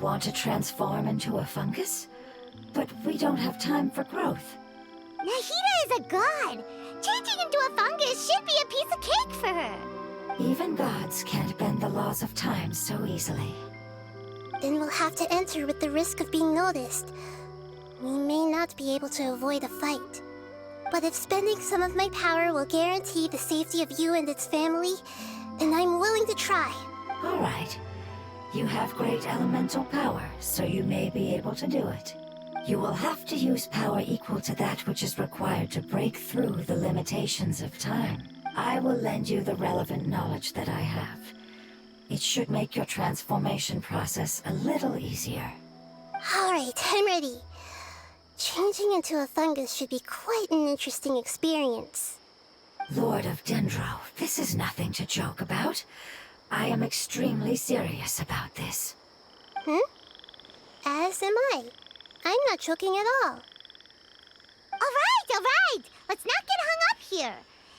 want to transform into a fungus? But we don't have time for growth. Nahida is a god! Changing into a fungus should be a piece of cake for her! Even gods can't bend the laws of time so easily. Then we'll have to enter with the risk of being noticed. We may not be able to avoid a fight. But if spending some of my power will guarantee the safety of you and its family, then I'm willing to try. All right. You have great elemental power, so you may be able to do it. You will have to use power equal to that which is required to break through the limitations of time. I will lend you the relevant knowledge that I have. It should make your transformation process a little easier. Alright, I'm ready. Changing into a fungus should be quite an interesting experience. Lord of Dendro, this is nothing to joke about. I am extremely serious about this. As am I. I'm not joking at all. Alright! Let's not get hung up here.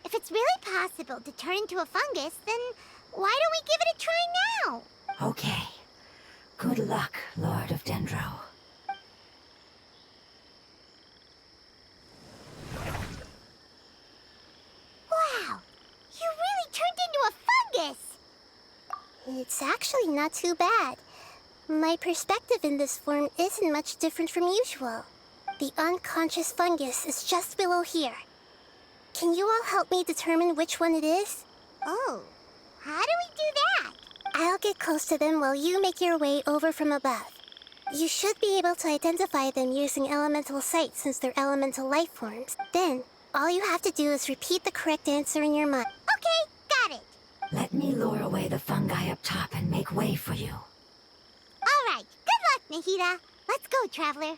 If it's really possible to turn into a fungus, then why don't we give it a try now? Okay. Good luck, Lord of Dendro. Wow! You really turned into a fungus! It's actually not too bad. My perspective in this form isn't much different from usual. The unconscious fungus is just below here. Can you all help me determine which one it is? Oh, how do we do that? I'll get close to them while you make your way over from above. You should be able to identify them using elemental sight since they're elemental life forms. Then, all you have to do is repeat the correct answer in your mind. Okay, got it. Let me lure away the fungi up top and make way for you. All right, good luck, Nahida. Let's go, Traveler.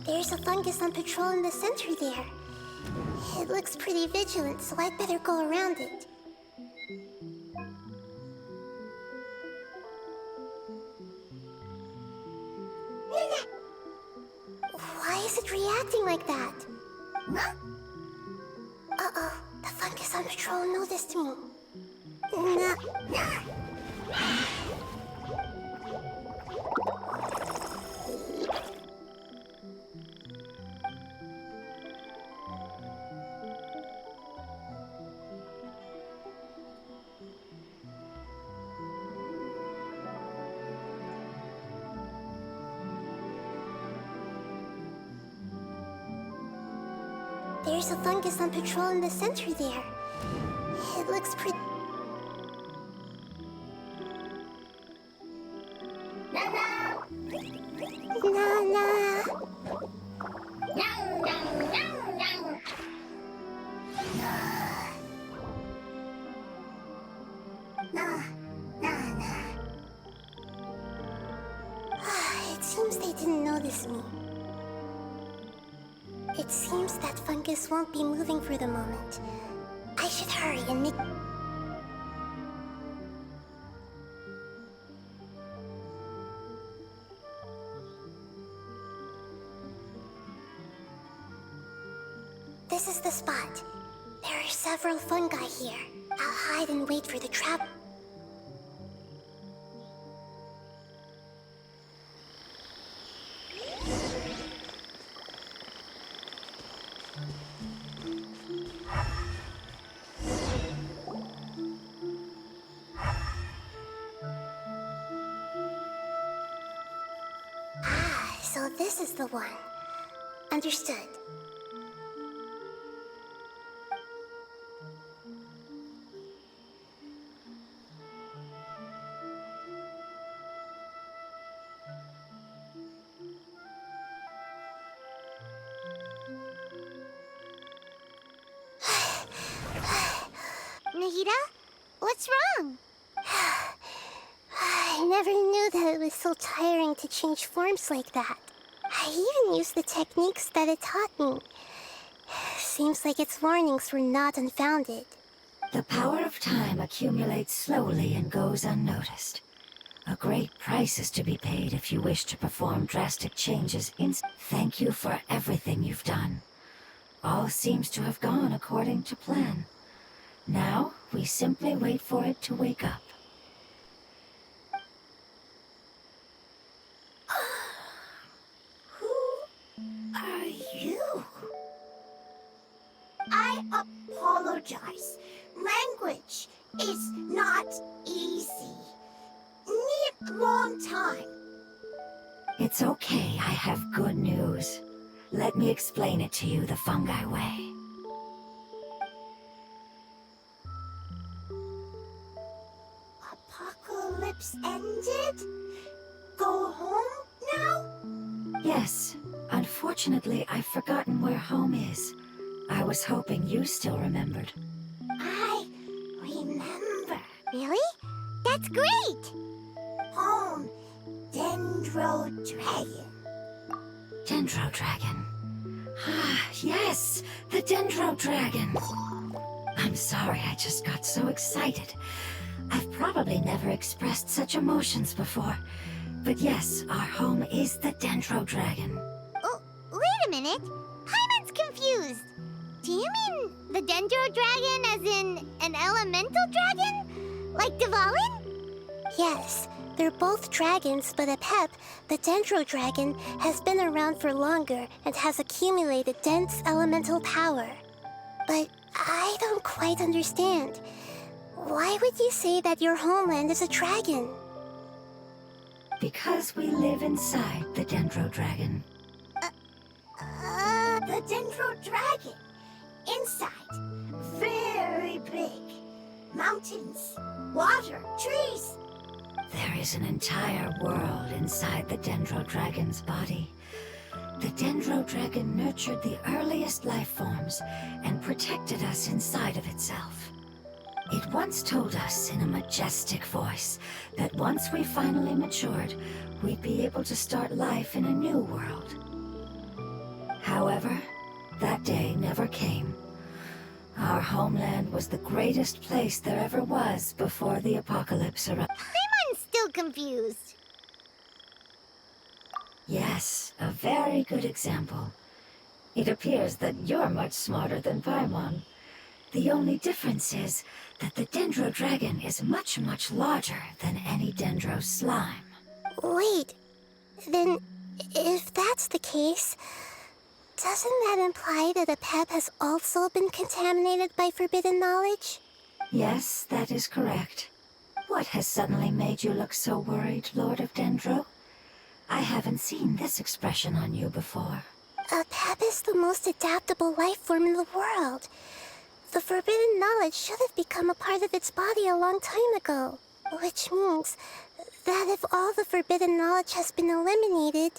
There's a fungus on patrol in the center there. It looks pretty vigilant, so I'd better go around it. Why is it reacting like that? Uh-oh, the fungus on patrol noticed me. There's a fungus on patrol in the center there. It looks pretty... Nana! It seems they didn't notice me. It seems that fungus won't be moving for the moment. I should hurry and make... This is the spot. There are several fungi here. I'll hide and wait for the trap. So this is the one. Understood. Nahida? What's wrong? I never knew that it was so tiring to change forms like that. I even used the techniques that it taught me. Seems like its warnings were not unfounded. The power of time accumulates slowly and goes unnoticed. A great price is to be paid if you wish to perform drastic changes. Thank you for everything you've done. All seems to have gone according to plan. Now, we simply wait for it to wake up. Who are you? I apologize. Language is not easy. Need long time. It's okay, I have good news. Let me explain it to you the fungi way. Apocalypse ended? Go home now? Yes, unfortunately I've forgotten where home is. I was hoping you still remembered. I remember. Really? That's great! Home, Dendro Dragon. Dendro Dragon. Ah, yes, the Dendro Dragon. I'm sorry, I just got so excited. I've probably never expressed such emotions before. But yes, our home is the Dendro Dragon. Oh, wait a minute. Paimon's confused. Do you mean the Dendro Dragon as in an elemental dragon? Like Dvalin? Yes, they're both dragons, but Apep, the Dendro Dragon, has been around for longer and has accumulated dense elemental power. But I don't quite understand. Why would you say that your homeland is a dragon? Because we live inside the Dendro Dragon. The Dendro Dragon. Inside. Very big. Mountains, water, trees. There is an entire world inside the Dendro Dragon's body. The Dendro Dragon nurtured the earliest life forms and protected us inside of itself. It once told us in a majestic voice that once we finally matured, we'd be able to start life in a new world. However, that day never came. Our homeland was the greatest place there ever was before the apocalypse arrived. Paimon's still confused. Yes, a very good example. It appears that you're much smarter than Paimon. The only difference is that the Dendro Dragon is much, much larger than any Dendro slime. Wait, then if that's the case, doesn't that imply that Apep has also been contaminated by forbidden knowledge? Yes, that is correct. What has suddenly made you look so worried, Lord of Dendro? I haven't seen this expression on you before. Apep is the most adaptable life form in the world. The forbidden knowledge should have become a part of its body a long time ago. Which means that if all the forbidden knowledge has been eliminated,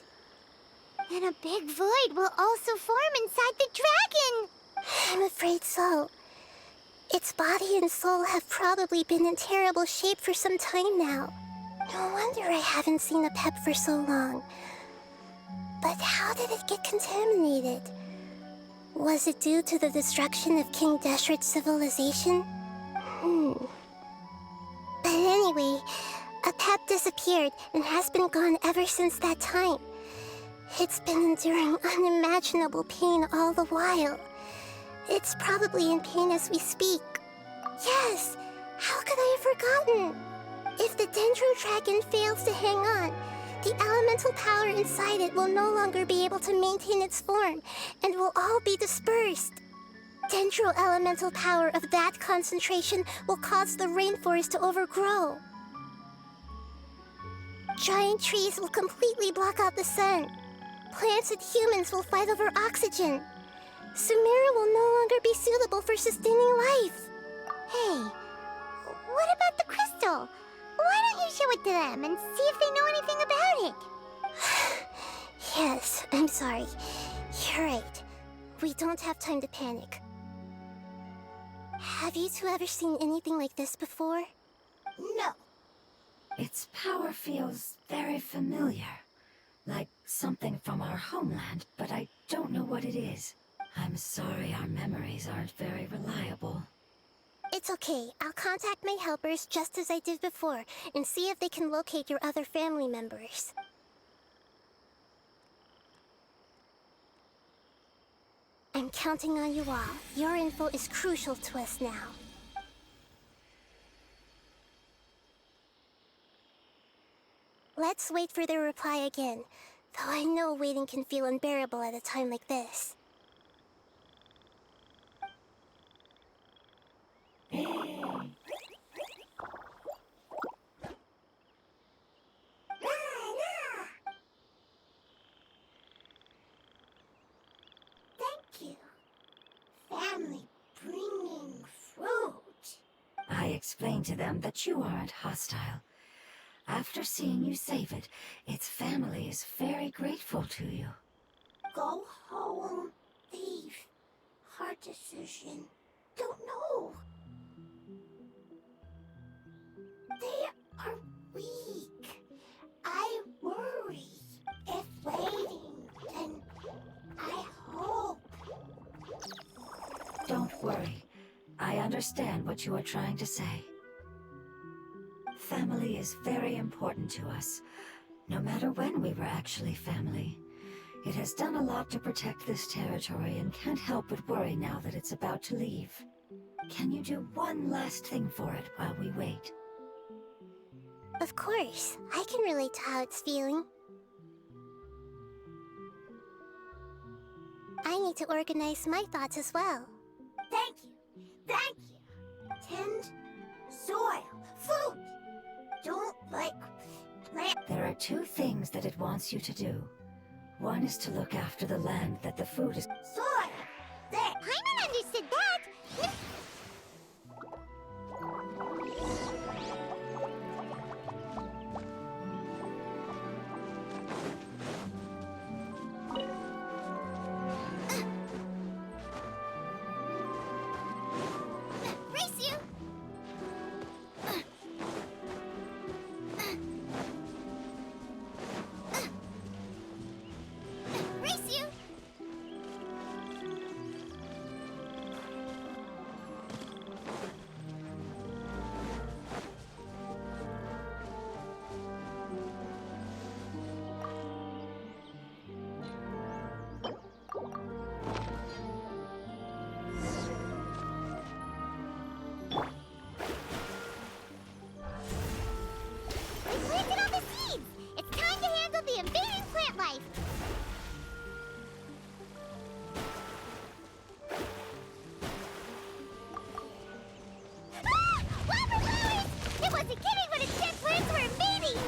then a big void will also form inside the dragon. I'm afraid so. Its body and soul have probably been in terrible shape for some time now. No wonder I haven't seen Apep for so long. But how did it get contaminated? Was it due to the destruction of King Deshret's civilization? But anyway, Apep disappeared and has been gone ever since that time. It's been enduring unimaginable pain all the while. It's probably in pain as we speak. Yes! How could I have forgotten? If the Dendro Dragon fails to hang on, the elemental power inside it will no longer be able to maintain its form and will all be dispersed. Dendro elemental power of that concentration will cause the rainforest to overgrow. Giant trees will completely block out the sun. Plants and humans will fight over oxygen. Sumeru will no longer be suitable for sustaining life. Hey, what about the crystal? Why don't you show it to them and see if they know anything about it? Yes, I'm sorry. You're right. We don't have time to panic. Have you two ever seen anything like this before? No. Its power feels very familiar. Like something from our homeland, but I don't know what it is. I'm sorry our memories aren't very reliable. It's okay. I'll contact my helpers just as I did before and see if they can locate your other family members. I'm counting on you all. Your info is crucial to us now. Let's wait for their reply again, though I know waiting can feel unbearable at a time like this. Thank you. Family bringing fruit. I explained to them that you aren't hostile. After seeing you save it, its family is very grateful to you. Go home. Leave. Hard decision. Don't know. They are weak. I worry. If waiting, then I hope. Don't worry. I understand what you are trying to say. Family is very important to us, no matter when we were actually family. It has done a lot to protect this territory and can't help but worry now that it's about to leave. Can you do one last thing for it while we wait? Of course, I can relate to how it's feeling. I need to organize my thoughts as well. Thank you. Thank you. Tend soil. Food. Don't plant. There are two things that it wants you to do. One is to look after the land that the food is... Soil. There. Paimon understood that. Race you! Race you! We planted all the seeds! It's time to handle the invading plant life! Ah! Wildflowers! It wasn't kidding when its dead plants were invading!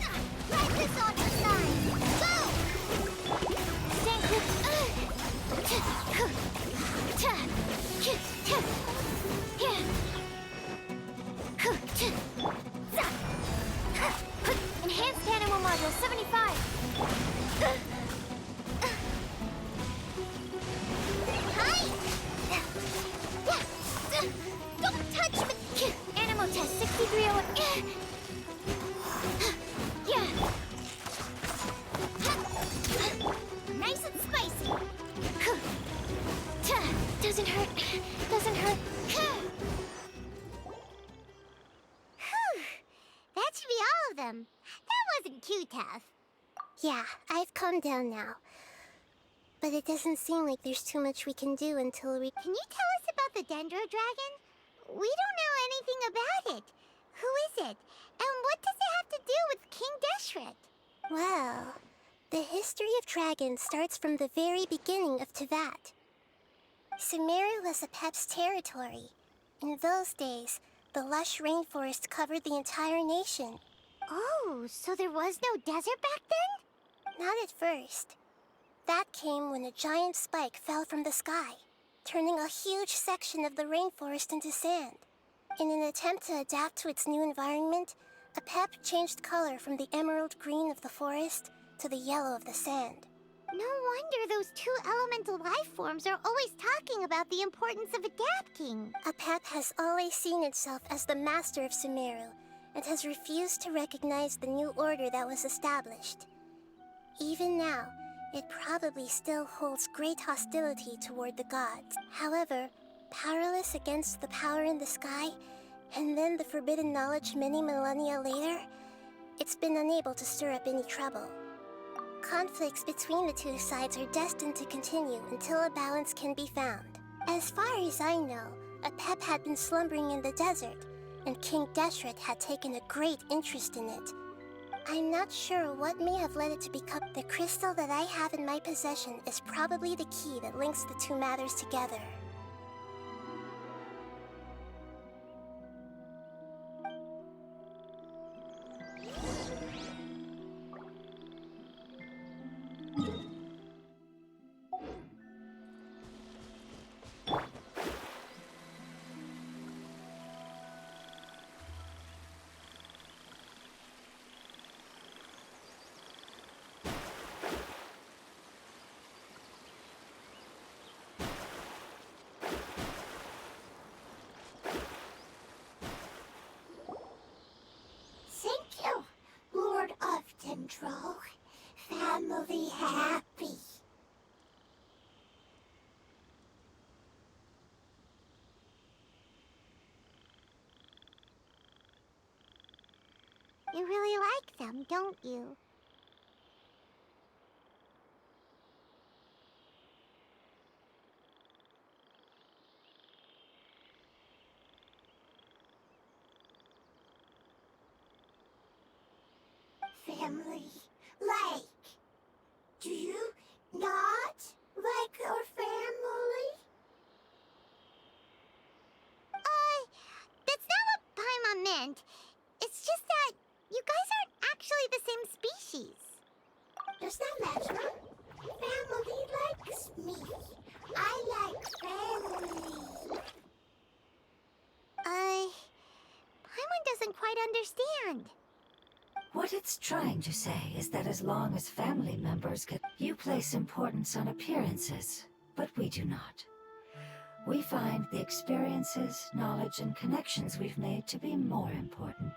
Ah, let this on the side! Go! Stand Enhanced animal module 75. Hi! Don't touch me! Animal test 6301. Yeah. Nice and spicy. Doesn't hurt. Doesn't hurt. That should be all of them. That wasn't too tough. Yeah, I've calmed down now. But it doesn't seem like there's too much we can do until we... Can you tell us about the Dendro Dragon? We don't know anything about it. Who is it? And what does it have to do with King Deshret? Well, the history of dragons starts from the very beginning of Tevat. Sumeru was Apep's territory. In those days, the lush rainforest covered the entire nation. Oh, so there was no desert back then? Not at first. That came when a giant spike fell from the sky, turning a huge section of the rainforest into sand. In an attempt to adapt to its new environment, Apep changed color from the emerald green of the forest to the yellow of the sand. No wonder those two elemental life forms are always talking about the importance of adapting. Apep has always seen itself as the master of Sumeru, and has refused to recognize the new order that was established. Even now, it probably still holds great hostility toward the gods. However, powerless against the power in the sky, and then the forbidden knowledge many millennia later, it's been unable to stir up any trouble. Conflicts between the two sides are destined to continue until a balance can be found. As far as I know, Apep had been slumbering in the desert, and King Deshret had taken a great interest in it. I'm not sure what may have led it to become. The crystal that I have in my possession is probably the key that links the two matters together. Thank you, Lord of Dendro. Family happy. You really like them, don't you? Family, like. Do you not like your family? That's not what Paimon meant. It's just that you guys aren't actually the same species. Does that matter? Family likes me. I like family. Paimon doesn't quite understand. What it's trying to say is that as long as family members get... You place importance on appearances, but we do not. We find the experiences, knowledge, and connections we've made to be more important.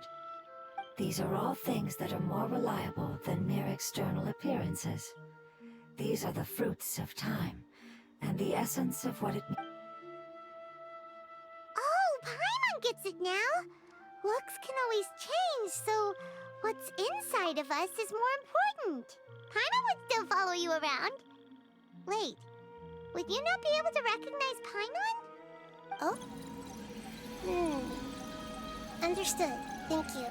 These are all things that are more reliable than mere external appearances. These are the fruits of time, and the essence of what it means. Oh, Paimon gets it now! Looks can always change, so what's inside of us is more important. Paimon would still follow you around. Wait, would you not be able to recognize Paimon? Oh? Understood. Thank you.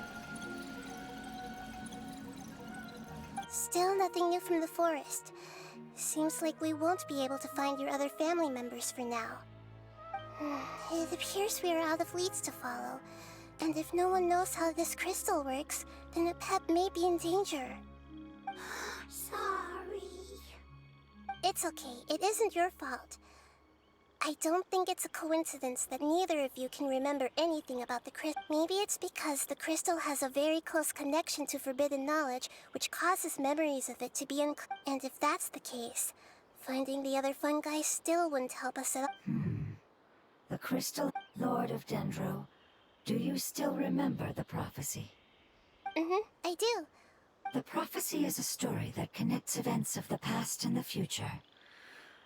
Still nothing new from the forest. Seems like we won't be able to find your other family members for now. It appears we are out of leads to follow. And if no one knows how this crystal works, then Apep may be in danger. Sorry. It's okay. It isn't your fault. I don't think it's a coincidence that neither of you can remember anything about the crystal. Maybe it's because the crystal has a very close connection to forbidden knowledge, which causes memories of it to be And if that's the case, finding the other fungi still wouldn't help us at all. The crystal... Lord of Dendro, do you still remember the prophecy? I do. The prophecy is a story that connects events of the past and the future.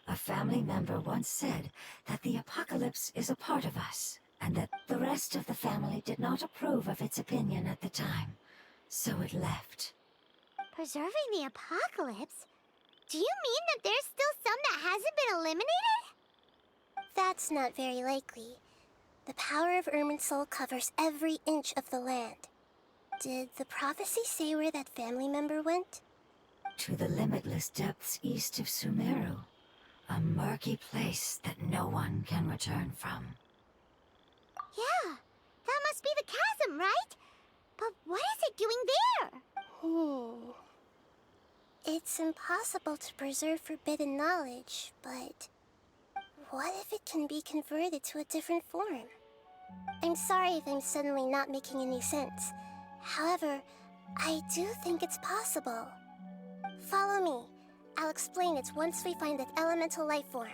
A family member once said that the apocalypse is a part of us, and that the rest of the family did not approve of its opinion at the time, so it left. Preserving the apocalypse? Do you mean that there's still some that hasn't been eliminated? That's not very likely. The power of Irminsul covers every inch of the land. Did the prophecy say where that family member went? To the limitless depths east of Sumeru, a murky place that no one can return from. Yeah, that must be the chasm, right? But what is it doing there? It's impossible to preserve forbidden knowledge, but what if it can be converted to a different form? I'm sorry if I'm suddenly not making any sense. However, I do think it's possible. Follow me. I'll explain it once we find that elemental life form.